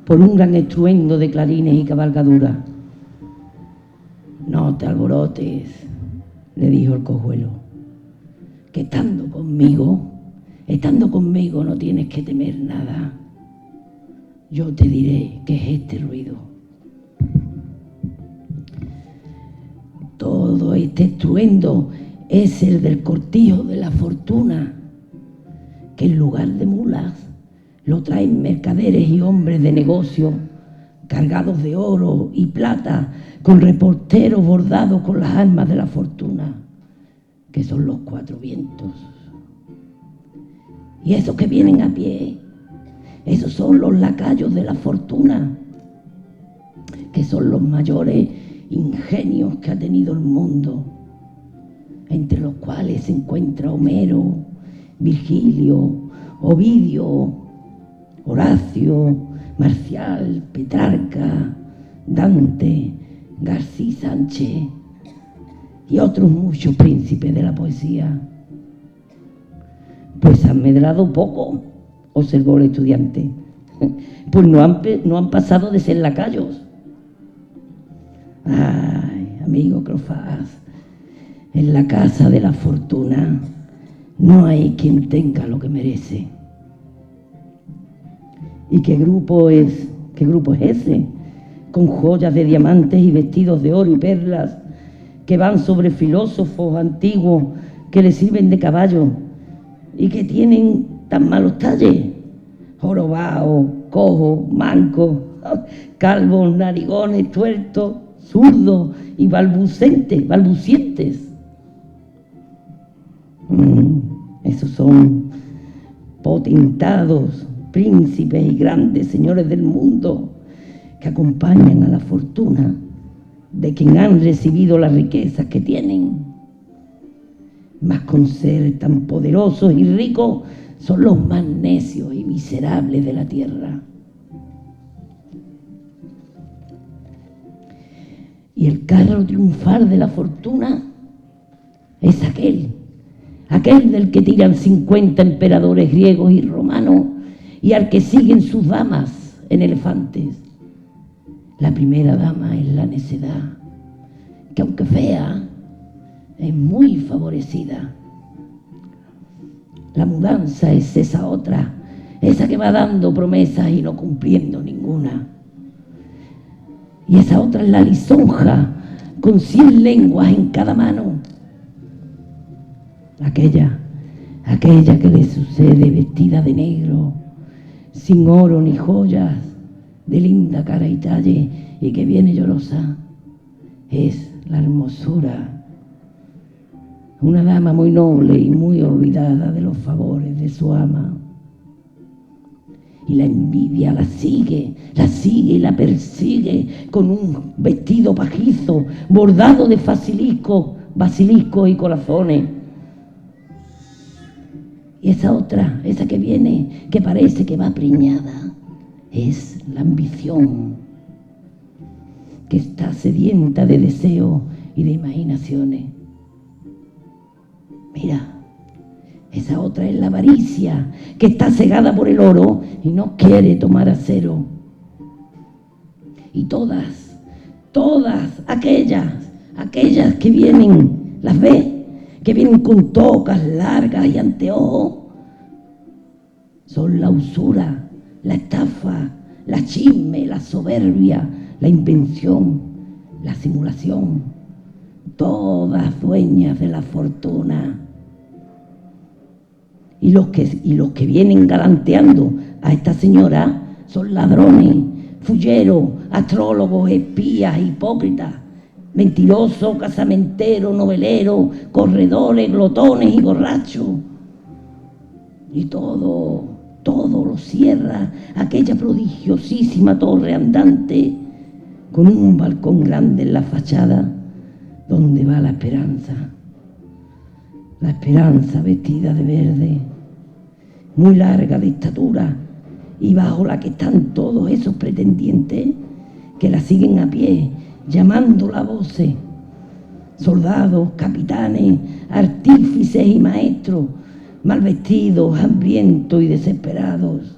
por un gran estruendo de clarines y cabalgaduras. No te alborotes, le dijo el cojuelo, que estando conmigo no tienes que temer nada. Yo te diré qué es este ruido. Todo este estruendo es el del cortijo de la fortuna, que en lugar de mulas lo traen mercaderes y hombres de negocio cargados de oro y plata, con reporteros bordados con las armas de la fortuna, que son los 4 vientos. Y esos que vienen a pie, esos son los lacayos de la fortuna, que son los mayores ingenios que ha tenido el mundo, entre los cuales se encuentra Homero, Virgilio, Ovidio, Horacio, Marcial, Petrarca, Dante, García Sánchez y otros muchos príncipes de la poesía. Pues han medrado poco, observó el estudiante, pues no han pasado de ser lacayos. Ay, amigo Cleofás, en la casa de la fortuna no hay quien tenga lo que merece. ¿Y qué grupo es ese? Con joyas de diamantes y vestidos de oro y perlas, que van sobre filósofos antiguos que les sirven de caballo y que tienen tan malos talles, jorobaos, cojos, mancos, calvos, narigones, tuertos, zurdos y balbucientes. Esos son potentados, príncipes y grandes señores del mundo que acompañan a la fortuna de quien han recibido las riquezas que tienen. Mas con ser tan poderosos y ricos son los más necios y miserables de la tierra. Y el carro triunfal de la fortuna es aquel del que tiran 50 emperadores griegos y romanos y al que siguen sus damas en elefantes. La primera dama es la necedad, que aunque fea, es muy favorecida. La mudanza es esa otra, esa que va dando promesas y no cumpliendo ninguna. Y esa otra es la lisonja, con 100 lenguas en cada mano. Aquella que le sucede vestida de negro, sin oro ni joyas, de linda cara y talle, y que viene llorosa, es la hermosura. Una dama muy noble y muy olvidada de los favores de su ama. Y la envidia la sigue y la persigue con un vestido pajizo, bordado de basiliscos y corazones. Y esa otra, esa que viene, que parece que va preñada, es la ambición, que está sedienta de deseo y de imaginaciones. Mira, esa otra es la avaricia, que está cegada por el oro y no quiere tomar acero. Y todas aquellas que vienen, las ves, que vienen con tocas largas y anteojos, son la usura, la estafa, la chisme, la soberbia, la invención, la simulación, todas dueñas de la fortuna. Y los que vienen galanteando a esta señora son ladrones, fulleros, astrólogos, espías, hipócritas, mentirosos, casamenteros, noveleros, corredores, glotones y borrachos. Y todo lo cierra aquella prodigiosísima torre andante con un balcón grande en la fachada donde va la esperanza vestida de verde, muy larga de estatura, y bajo la que están todos esos pretendientes que la siguen a pie, llamándola a voces, soldados, capitanes, artífices y maestros, mal vestidos, hambrientos y desesperados.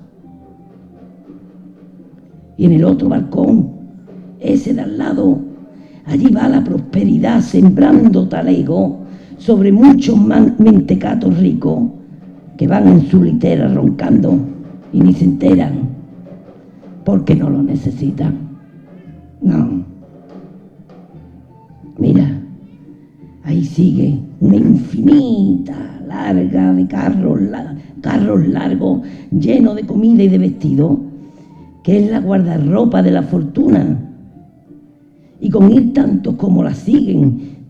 Y en el otro balcón, ese de al lado, allí va la prosperidad sembrando talego sobre muchos mentecatos ricos que van en su litera roncando y ni se enteran porque no lo necesitan. No. Mira, ahí sigue una infinita larga de carros largos llenos de comida y de vestido, que es la guardarropa de la fortuna. Y con ir tantos como la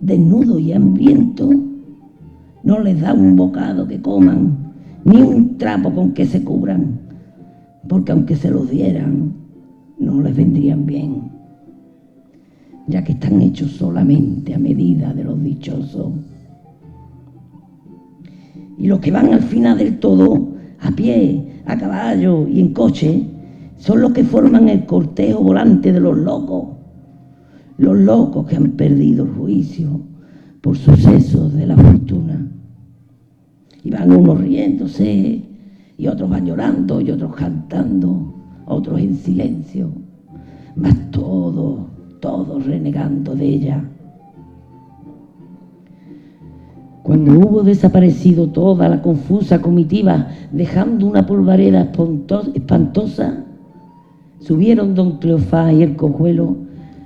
desnudos y hambrientos, no les da un bocado que coman, ni un trapo con que se cubran, porque aunque se los dieran, no les vendrían bien, ya que están hechos solamente a medida de los dichosos. Y los que van al final del todo, a pie, a caballo y en coche, son los que forman el cortejo volante de los locos que han perdido el juicio por sucesos de la fortuna. Y van unos riéndose, y otros van llorando, y otros cantando, otros en silencio, mas todos renegando de ella. Cuando hubo desaparecido toda la confusa comitiva, dejando una polvareda espantosa, subieron don Cleofás y el cojuelo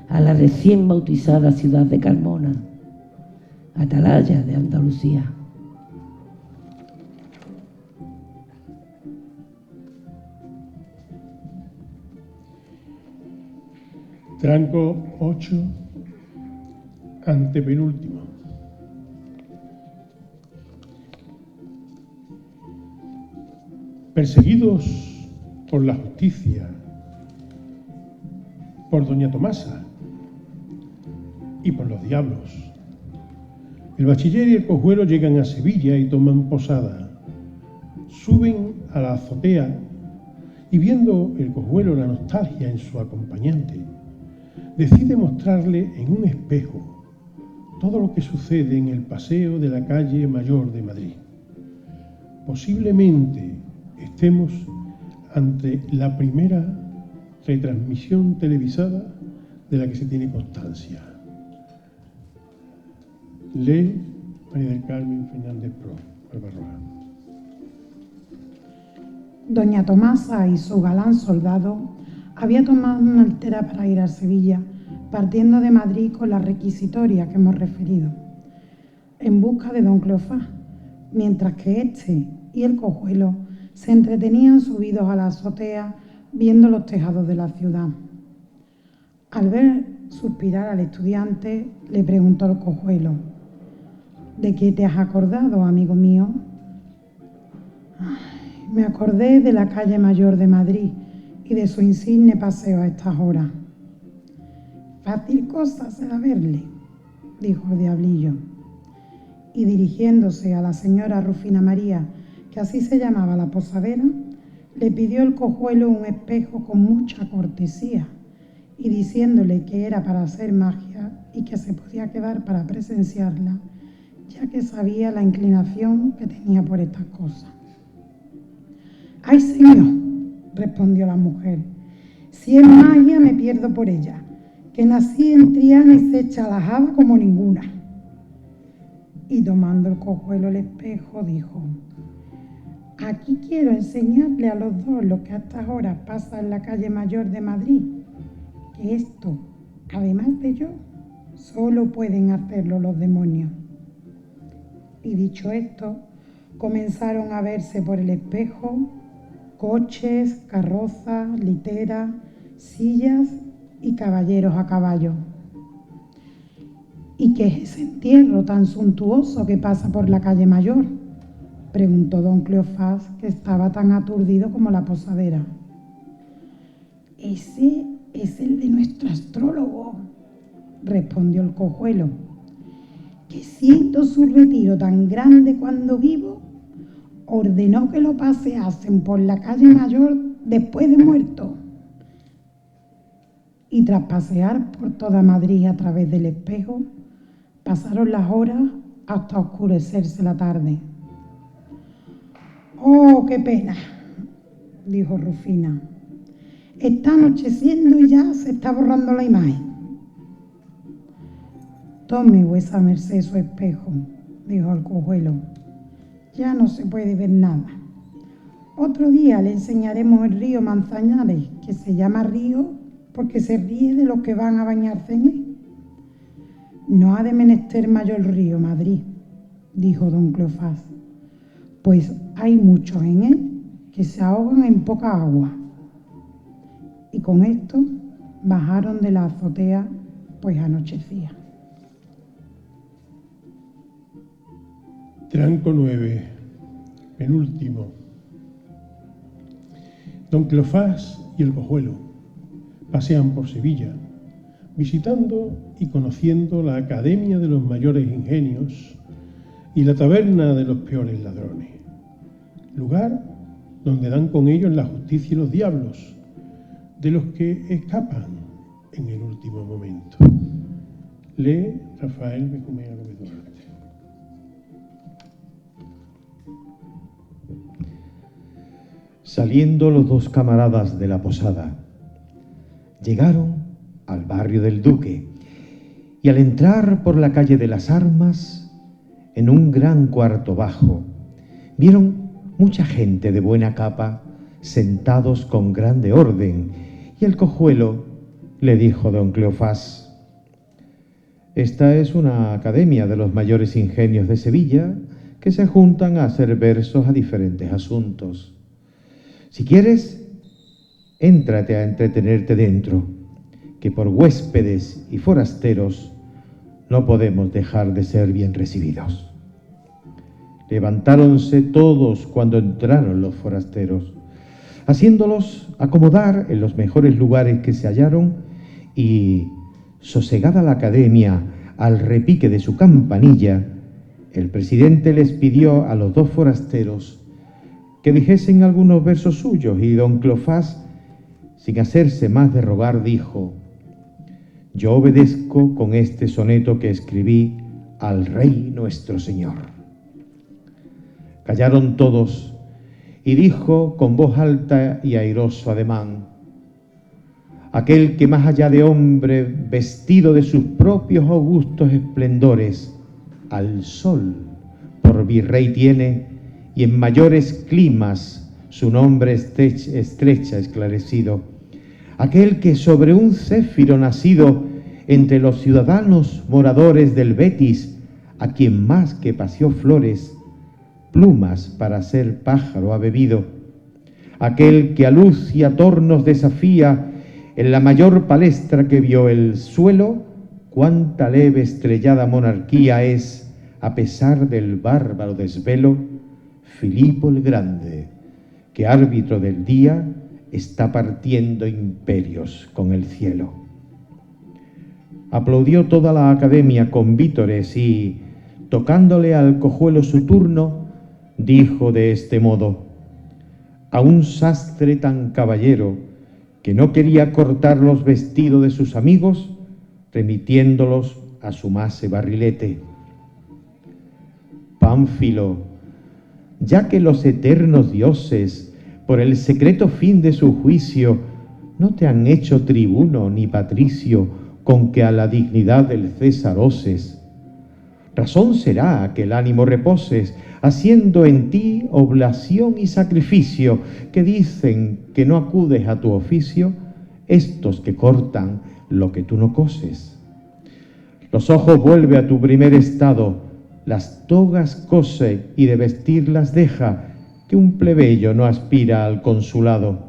a la recién bautizada ciudad de Carmona, atalaya de Andalucía. Tranco 8, antepenúltimo. Perseguidos por la justicia, por doña Tomasa y por los diablos, el bachiller y el cojuelo llegan a Sevilla y toman posada. Suben a la azotea y, viendo el cojuelo la nostalgia en su acompañante, decide mostrarle en un espejo todo lo que sucede en el paseo de la calle Mayor de Madrid. Posiblemente estemos ante la primera retransmisión televisada de la que se tiene constancia. Lee María del Carmen Fernández Pro, Barbarroja. Doña Tomasa y su galán soldado había tomado una altera para ir a Sevilla, partiendo de Madrid con la requisitoria que hemos referido, en busca de don Cleofás, mientras que éste y el cojuelo se entretenían subidos a la azotea viendo los tejados de la ciudad. Al ver suspirar al estudiante, le preguntó el cojuelo: ¿de qué te has acordado, amigo mío? Me acordé de la calle Mayor de Madrid y de su insigne paseo a estas horas. Fácil cosa será verle, dijo el diablillo, y dirigiéndose a la señora Rufina María, que así se llamaba la posadera, le pidió el cojuelo un espejo con mucha cortesía y diciéndole que era para hacer magia y que se podía quedar para presenciarla, ya que sabía la inclinación que tenía por estas cosas. ¡Ay, señor!, respondió la mujer, si es magia me pierdo por ella, que nací en Triana y se echa la java como ninguna. Y tomando el cojuelo el espejo, dijo: aquí quiero enseñarle a los dos lo que a estas horas pasa en la calle Mayor de Madrid, que esto, además de yo, solo pueden hacerlo los demonios. Y dicho esto, comenzaron a verse por el espejo coches, carrozas, literas, sillas y caballeros a caballo. ¿Y qué es ese entierro tan suntuoso que pasa por la calle Mayor?, preguntó don Cleofás, que estaba tan aturdido como la posadera. Ese es el de nuestro astrólogo, respondió el cojuelo, que siendo su retiro tan grande cuando vivo, ordenó que lo paseasen por la calle Mayor después de muerto. Y tras pasear por toda Madrid a través del espejo, pasaron las horas hasta oscurecerse la tarde. ¡Oh, qué pena!, dijo Rufina. Está anocheciendo y ya se está borrando la imagen. Tome vuesa merced su espejo, dijo el cojuelo. Ya no se puede ver nada. Otro día le enseñaremos el río Manzanares, que se llama río porque se ríe de los que van a bañarse en él. No ha de menester mayor río Madrid, dijo don Cleofás, pues hay muchos en él que se ahogan en poca agua. Y con esto bajaron de la azotea, pues anochecía. Tranco 9, penúltimo. Don Cleofás y el Cojuelo pasean por Sevilla, visitando y conociendo la Academia de los Mayores Ingenios y la Taberna de los Peores Ladrones, lugar donde dan con ellos la justicia y los diablos, de los que escapan en el último momento. Lee Rafael Benjumea Gómez Duarte. Saliendo los dos camaradas de la posada, llegaron al barrio del Duque y al entrar por la calle de las Armas, en un gran cuarto bajo, vieron mucha gente de buena capa sentados con grande orden, y el Cojuelo le dijo a don Cleofás: esta es una academia de los mayores ingenios de Sevilla que se juntan a hacer versos a diferentes asuntos. Si quieres, éntrate a entretenerte dentro, que por huéspedes y forasteros no podemos dejar de ser bien recibidos. Levantáronse todos cuando entraron los forasteros, haciéndolos acomodar en los mejores lugares que se hallaron, y, sosegada la academia al repique de su campanilla, el presidente les pidió a los dos forasteros que dijesen algunos versos suyos, y don Cleofás, sin hacerse más de rogar, dijo: yo obedezco con este soneto que escribí al Rey nuestro Señor. Callaron todos, y dijo con voz alta y airoso ademán: aquel que más allá de hombre, vestido de sus propios augustos esplendores, al sol por virrey tiene, y en mayores climas su nombre estrecha esclarecido. Aquel que sobre un céfiro nacido entre los ciudadanos moradores del Betis, a quien más que paseó flores, plumas para ser pájaro ha bebido. Aquel que a luz y a tornos desafía en la mayor palestra que vio el suelo, cuánta leve estrellada monarquía es, a pesar del bárbaro desvelo, Filipo el Grande, que árbitro del día está partiendo imperios con el cielo. Aplaudió toda la academia con vítores y, tocándole al Cojuelo su turno, dijo de este modo: a un sastre tan caballero que no quería cortar los vestidos de sus amigos, remitiéndolos a su mase barrilete. Pánfilo, ya que los eternos dioses, por el secreto fin de su juicio, no te han hecho tribuno ni patricio, con que a la dignidad del César oses, razón será que el ánimo reposes, haciendo en ti oblación y sacrificio, que dicen que no acudes a tu oficio, estos que cortan lo que tú no coses. Los ojos vuelve a tu primer estado, las togas cose y de vestirlas deja, que un plebeyo no aspira al consulado.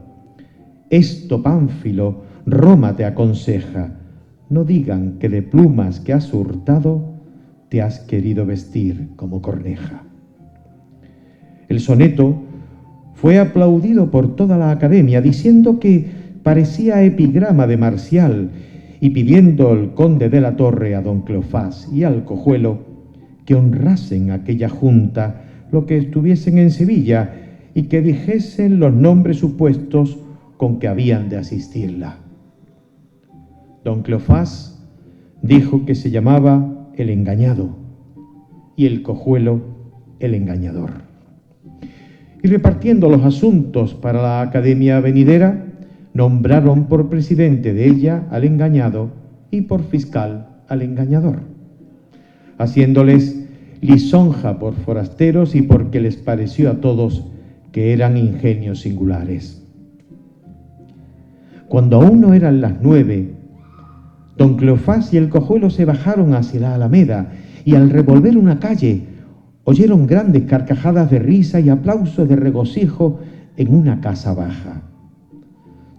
Esto, Pánfilo, Roma te aconseja, no digan que de plumas que has hurtado te has querido vestir como corneja. El soneto fue aplaudido por toda la academia, diciendo que parecía epigrama de Marcial, y pidiendo el conde de la Torre a don Cleofás y al Cojuelo que honrasen aquella junta lo que estuviesen en Sevilla, y que dijesen los nombres supuestos con que habían de asistirla. Don Cleofás dijo que se llamaba el engañado y el Cojuelo el engañador. Y repartiendo los asuntos para la academia venidera, nombraron por presidente de ella al engañado y por fiscal al engañador, haciéndoles lisonja por forasteros y porque les pareció a todos que eran ingenios singulares. Cuando aún no eran las 9, don Cleofás y el Cojuelo se bajaron hacia la Alameda, y al revolver una calle oyeron grandes carcajadas de risa y aplausos de regocijo en una casa baja.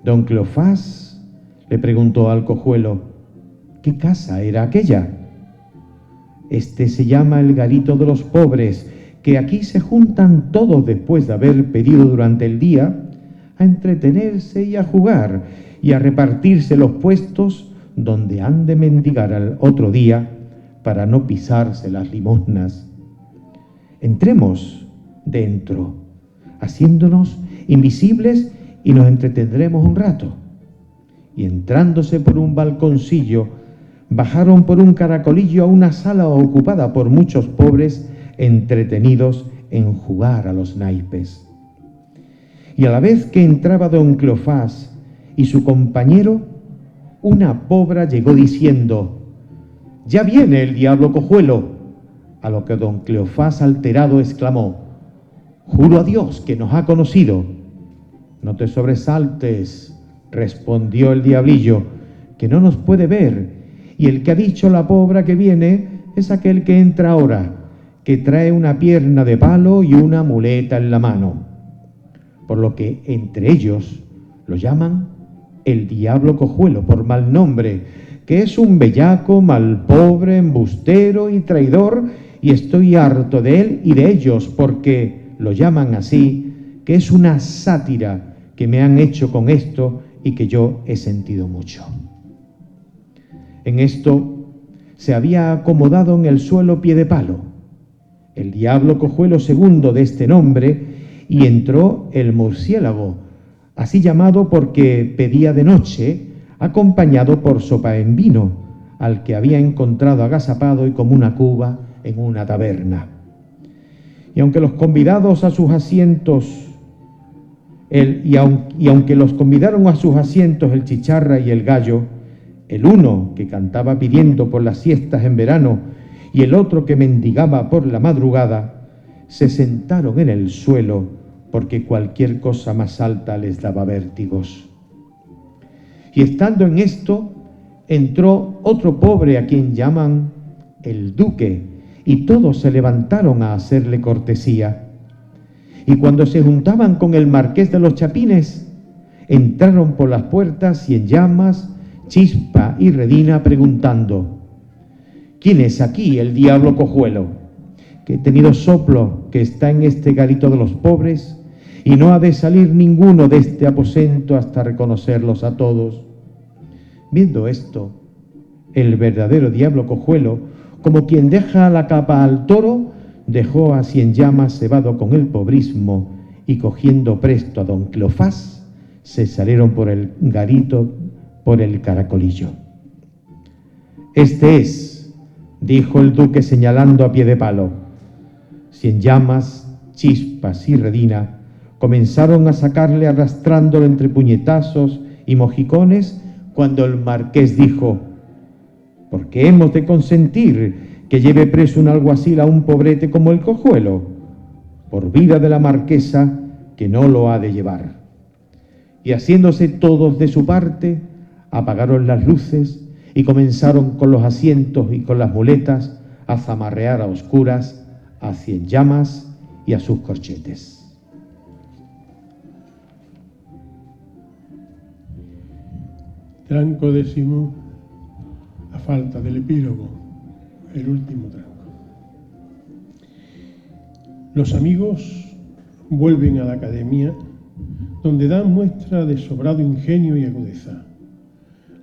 Don Cleofás le preguntó al Cojuelo: ¿qué casa era aquella? Este se llama el garito de los pobres, que aquí se juntan todos después de haber pedido durante el día a entretenerse y a jugar y a repartirse los puestos donde han de mendigar al otro día para no pisarse las limosnas. Entremos dentro, haciéndonos invisibles, y nos entretendremos un rato. Y entrándose por un balconcillo, bajaron por un caracolillo a una sala ocupada por muchos pobres entretenidos en jugar a los naipes. Y a la vez que entraba don Cleofás y su compañero, una pobra llegó diciendo: «Ya viene el diablo cojuelo», a lo que don Cleofás alterado exclamó: «Juro a Dios que nos ha conocido». «No te sobresaltes», respondió el diablillo, «que no nos puede ver, y el que ha dicho la pobra que viene es aquel que entra ahora, que trae una pierna de palo y una muleta en la mano». Por lo que entre ellos lo llaman el diablo cojuelo, por mal nombre, que es un bellaco, malpobre, embustero y traidor, y estoy harto de él y de ellos, porque lo llaman así, que es una sátira que me han hecho con esto y que yo he sentido mucho. En esto se había acomodado en el suelo Piedepalo, el diablo cojuelo segundo de este nombre, y entró el murciélago, así llamado porque pedía de noche, acompañado por sopa en vino, al que había encontrado agazapado y como una cuba en una taberna. Y aunque los convidados a sus asientos, aunque los convidaron a sus asientos el chicharra y el gallo, el uno que cantaba pidiendo por las siestas en verano y el otro que mendigaba por la madrugada, se sentaron en el suelo porque cualquier cosa más alta les daba vértigos. Y estando en esto, entró otro pobre a quien llaman el duque, y todos se levantaron a hacerle cortesía. Y cuando se juntaban con el marqués de los Chapines, entraron por las puertas Cienllamas, Chispa y Redina preguntando: «¿Quién es aquí el diablo cojuelo? Que he tenido soplo que está en este garito de los pobres, y no ha de salir ninguno de este aposento hasta reconocerlos a todos». Viendo esto, el verdadero diablo cojuelo, como quien deja la capa al toro, dejó a Cienllamas cebado con el pobrismo, y cogiendo presto a don Cleofás, se salieron por el garito, por el caracolillo. «Este es», dijo el duque señalando a Piedepalo. Cienllamas, Chispas y Redina comenzaron a sacarle arrastrándolo entre puñetazos y mojicones, cuando el marqués dijo: «¿Por qué hemos de consentir que lleve preso un alguacil a un pobrete como el cojuelo? Por vida de la marquesa, que no lo ha de llevar». Y haciéndose todos de su parte, apagaron las luces y comenzaron con los asientos y con las muletas a zamarrear a oscuras a Cienllamas y a sus corchetes. Tranco décimo, a falta del epílogo, el último tranco. Los amigos vuelven a la academia, donde dan muestra de sobrado ingenio y agudeza.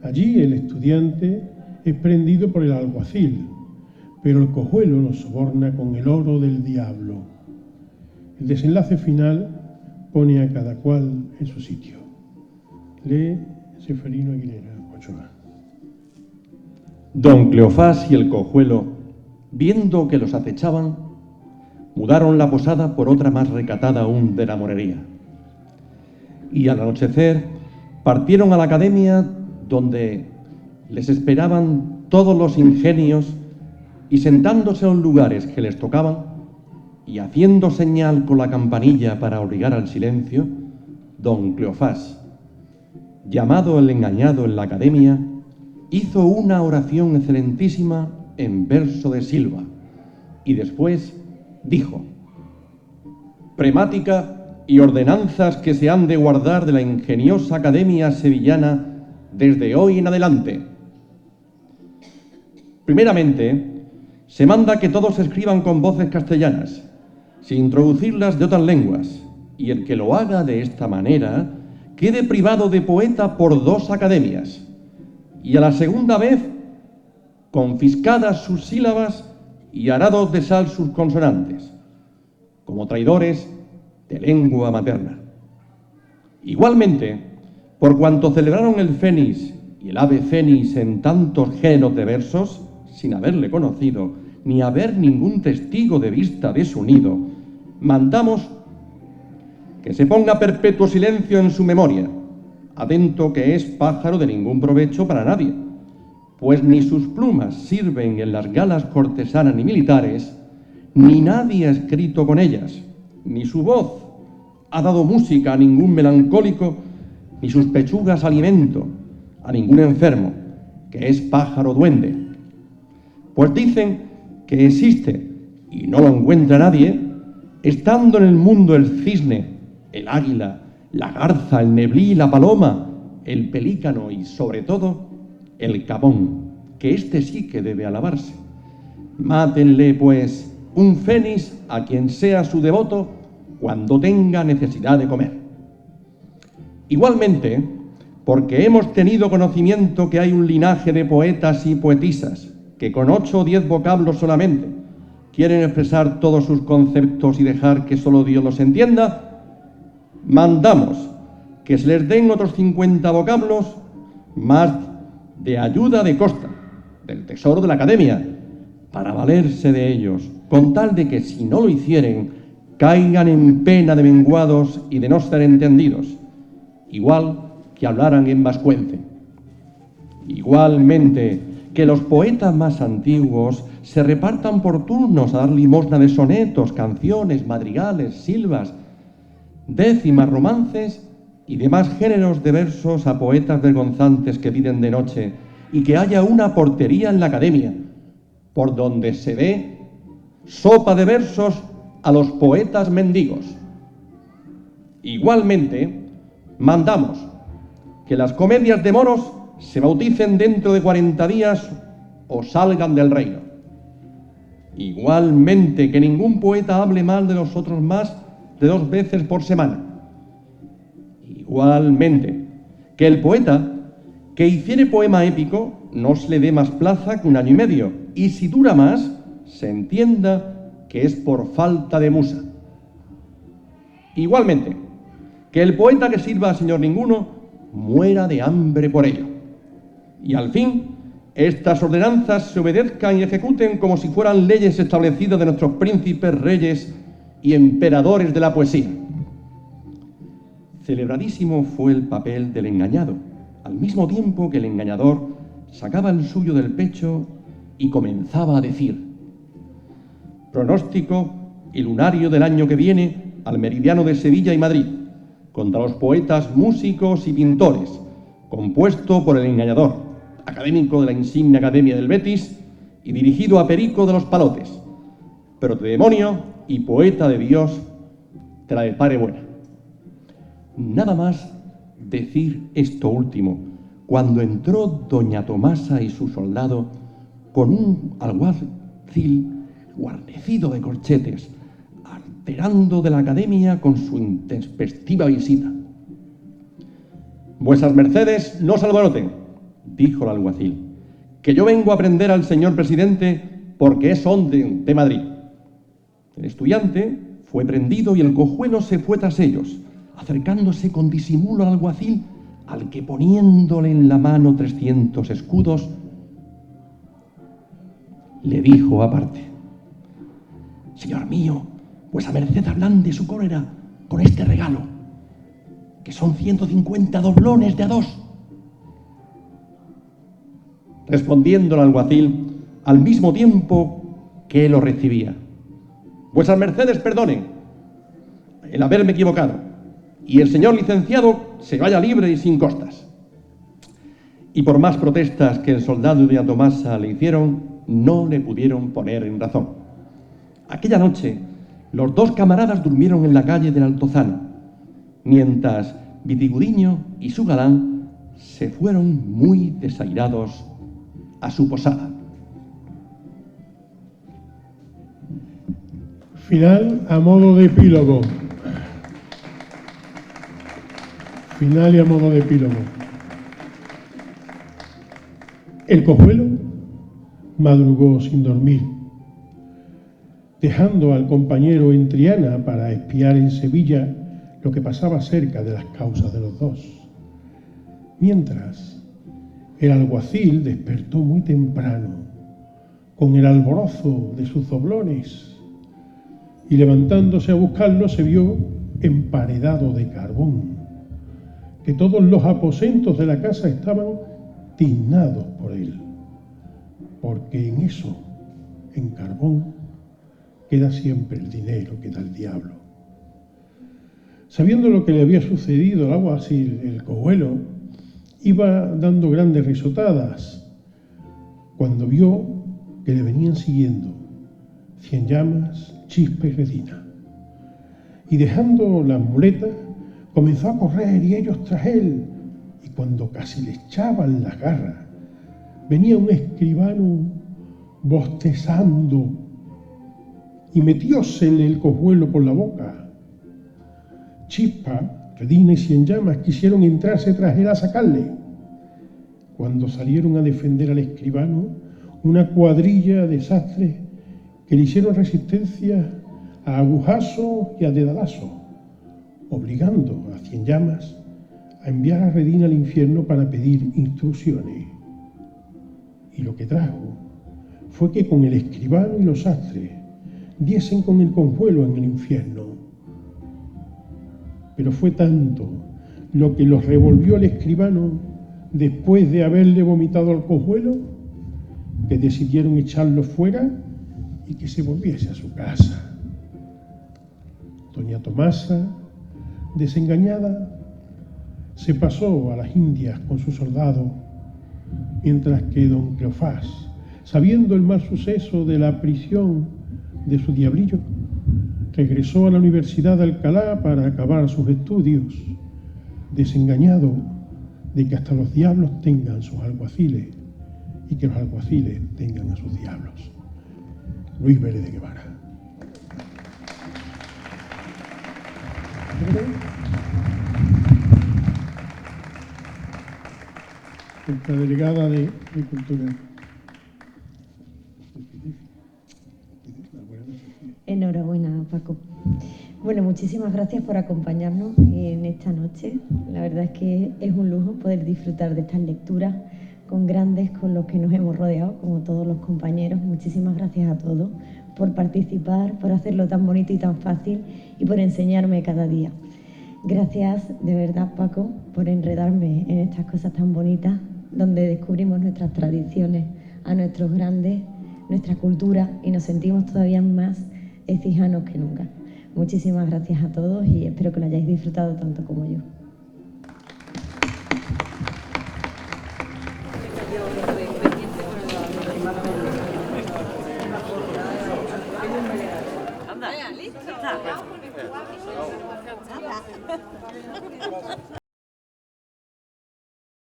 Allí el estudiante es prendido por el alguacil, pero el cojuelo lo soborna con el oro del diablo. El desenlace final pone a cada cual en su sitio. Lee Seferino Aguilera Ochoa. Don Cleofás y el cojuelo, viendo que los acechaban, mudaron la posada por otra más recatada aún de la morería. Y al anochecer partieron a la academia, donde les esperaban todos los ingenios, y sentándose en los lugares que les tocaban y haciendo señal con la campanilla para obligar al silencio, don Cleofás, llamado el engañado en la academia, hizo una oración excelentísima en verso de Silva, y después dijo: «Premática y ordenanzas que se han de guardar de la ingeniosa academia sevillana desde hoy en adelante. Primeramente, se manda que todos escriban con voces castellanas, sin introducirlas de otras lenguas, y el que lo haga de esta manera quede privado de poeta por 2 academias, y a la segunda vez confiscadas sus sílabas y arados de sal sus consonantes, como traidores de lengua materna. Igualmente, por cuanto celebraron el Fénix y el ave Fénix en tantos géneros de versos, sin haberle conocido, ni haber ningún testigo de vista de su nido, mandamos que se ponga perpetuo silencio en su memoria, atento que es pájaro de ningún provecho para nadie, pues ni sus plumas sirven en las galas cortesanas ni militares, ni nadie ha escrito con ellas, ni su voz ha dado música a ningún melancólico, ni sus pechugas alimento a ningún enfermo, que es pájaro duende. Pues dicen que existe, y no lo encuentra nadie, estando en el mundo el cisne, el águila, la garza, el neblí, la paloma, el pelícano y, sobre todo, el cabón, que este sí que debe alabarse. Mátenle, pues, un fénix a quien sea su devoto cuando tenga necesidad de comer. Igualmente, porque hemos tenido conocimiento que hay un linaje de poetas y poetisas que con 8 o 10 vocablos solamente quieren expresar todos sus conceptos y dejar que solo Dios los entienda, mandamos que se les den otros 50 vocablos más de ayuda de costa, del tesoro de la Academia, para valerse de ellos, con tal de que si no lo hicieren, caigan en pena de menguados y de no ser entendidos, igual que hablaran en vascuence. Igualmente, que los poetas más antiguos se repartan por turnos a dar limosna de sonetos, canciones, madrigales, silvas, décimas, romances y demás géneros de versos a poetas vergonzantes que piden de noche, y que haya una portería en la Academia, por donde se dé sopa de versos a los poetas mendigos. Igualmente, mandamos que las comedias de moros se bauticen dentro de 40 días o salgan del reino. Igualmente, que ningún poeta hable mal de los otros más de 2 veces por semana. Igualmente, que el poeta que hiciere poema épico no se le dé más plaza que 1 año y medio, y si dura más, se entienda que es por falta de musa. Igualmente, que el poeta que sirva a señor ninguno muera de hambre por ello. Y al fin, estas ordenanzas se obedezcan y ejecuten como si fueran leyes establecidas de nuestros príncipes, reyes y emperadores de la poesía. Celebradísimo fue el papel del engañado, al mismo tiempo que el engañador sacaba el suyo del pecho y comenzaba a decir: pronóstico y lunario del año que viene al meridiano de Sevilla y Madrid, contra los poetas, músicos y pintores, compuesto por el engañador, académico de la insigne Academia del Betis y dirigido a Perico de los Palotes, pero de demonio y poeta de Dios, te la depare buena. Nada más decir esto último, cuando entró doña Tomasa y su soldado con un alguacil guarnecido de corchetes, alterando de la Academia con su intempestiva visita. Vuesas mercedes no se alboroten, dijo el alguacil, que yo vengo a prender al señor presidente porque es hombre de Madrid. El estudiante fue prendido y el cojuelo se fue tras ellos, acercándose con disimulo al alguacil, al que poniéndole en la mano 300 escudos, le dijo aparte: señor mío, vuesa merced ablande su cólera con este regalo, que son 150 doblones de a 2. Respondiendo el alguacil al mismo tiempo que lo recibía: vuesas mercedes perdonen el haberme equivocado, y el señor licenciado se vaya libre y sin costas. Y por más protestas que el soldado y doña Tomasa le hicieron, no le pudieron poner en razón. Aquella noche, los 2 camaradas durmieron en la calle del Altozano, mientras Vitigudiño y su galán se fueron muy desairados a su posada. Final a modo de epílogo. Final y a modo de epílogo. El cojuelo madrugó sin dormir, dejando al compañero en Triana para espiar en Sevilla lo que pasaba cerca de las causas de los dos. Mientras, el alguacil despertó muy temprano, con el alborozo de sus doblones, y levantándose a buscarlo se vio emparedado de carbón, que todos los aposentos de la casa estaban tiznados por él, porque en eso, en carbón, queda siempre el dinero que da el diablo. Sabiendo lo que le había sucedido al alguacil, el cojuelo iba dando grandes risotadas cuando vio que le venían siguiendo Cienllamas, Chispa y Redina. Y dejando las muletas, comenzó a correr y ellos tras él. Y cuando casi le echaban las garras, venía un escribano bostezando y metiósele el cojuelo por la boca. Chispa, Redina y Cienllamas quisieron entrarse tras él a sacarle. Cuando salieron a defender al escribano, una cuadrilla de sastres que le hicieron resistencia a agujazo y a dedalazo, obligando a Cienllamas a enviar a Redina al infierno para pedir instrucciones. Y lo que trajo fue que con el escribano y los sastres diesen con el cojuelo en el infierno. Pero fue tanto lo que los revolvió el escribano después de haberle vomitado al cojuelo, que decidieron echarlo fuera y que se volviese a su casa. Doña Tomasa, desengañada, se pasó a las Indias con su soldado, mientras que don Cleofás, sabiendo el mal suceso de la prisión de su diablillo, regresó a la Universidad de Alcalá para acabar sus estudios, desengañado de que hasta los diablos tengan sus alguaciles y que los alguaciles tengan a sus diablos. Luis Vélez de Guevara. Nuestra delegada de Cultura. Enhorabuena, Paco. Bueno, muchísimas gracias por acompañarnos en esta noche. La verdad es que es un lujo poder disfrutar de estas lecturas con grandes con los que nos hemos rodeado, como todos los compañeros. Muchísimas gracias a todos por participar, por hacerlo tan bonito y tan fácil y por enseñarme cada día. Gracias de verdad, Paco, por enredarme en estas cosas tan bonitas, donde descubrimos nuestras tradiciones, a nuestros grandes, nuestra cultura, y nos sentimos todavía más ecijanos que nunca. Muchísimas gracias a todos y espero que lo hayáis disfrutado tanto como yo. Anda, listo.